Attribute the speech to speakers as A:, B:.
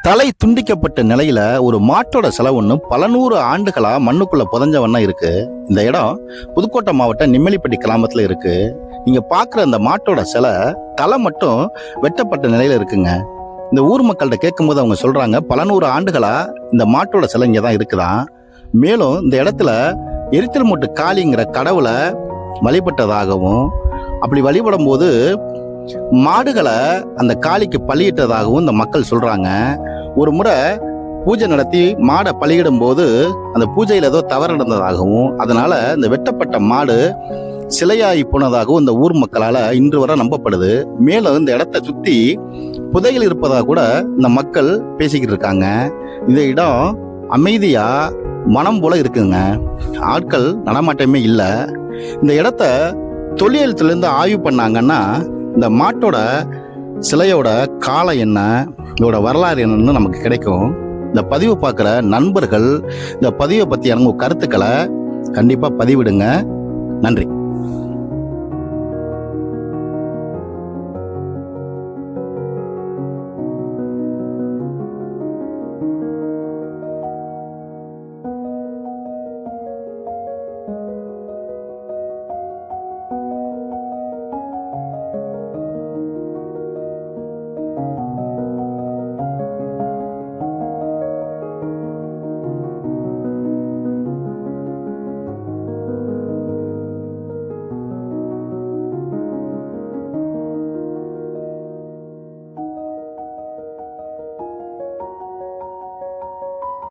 A: தலை துண்டிக்கப்பட்ட நிலையில ஒரு மாட்டோட சிலை ஒண்ணு பல நூறு ஆண்டுகளா மண்ணுக்குள்ள புதைஞ்ச வண்ணம் இருக்கு. இந்த இடம் புதுக்கோட்டை மாவட்டம் நிம்மலிப்பட்டி கிராமத்துல இருக்கு. நீங்க பாக்குற அந்த மாட்டோட சிலை தலை மட்டும் வெட்டப்பட்ட நிலையில இருக்குங்க. இந்த ஊர் மக்கள்கிட்ட கேட்கும்போது அவங்க சொல்றாங்க, பல நூறு ஆண்டுகளா இந்த மாட்டோட சிலை இங்கதான் இருக்குதான். மேலும் இந்த இடத்துல எரித்தல் மூட்டு காளிங்கிற கடவுளை வழிபட்டதாகவும், அப்படி வழிபடும் போது மாடுகளை அந்த காளிக்கு பலியிட்டதாகவும் இந்த மக்கள் சொல்றாங்க. ஒரு முறை பூஜை நடத்தி மாடை பலியிடும் போது அந்த பூஜையில் ஏதோ தவறு நடந்ததாகவும், அதனால இந்த வெட்டப்பட்ட மாடு சிலையாகி போனதாகவும் இந்த ஊர் மக்களால இன்று வரை நம்பப்படுது. மேலும் இந்த இடத்தை சுத்தி புதையல் இருப்பதாக கூட இந்த மக்கள் பேசிக்கிட்டு இருக்காங்க. இந்த இடம் அமைதியா மனம் போல இருக்குங்க. ஆட்கள் நடமாட்டமே இல்லை. இந்த இடத்த தொல்லியலத்திலிருந்து ஆய்வு பண்ணாங்கன்னா இந்த மாட்டோட சிலையோட காலம் என்ன, இதோட வரலாறு என்னன்னு நமக்கு கிடைக்கும். இந்த பதிவை பார்க்குற நண்பர்கள் இந்த பதிவை பற்றி எனக்கு கருத்துக்களை கண்டிப்பாக பதிவிடுங்க. நன்றி.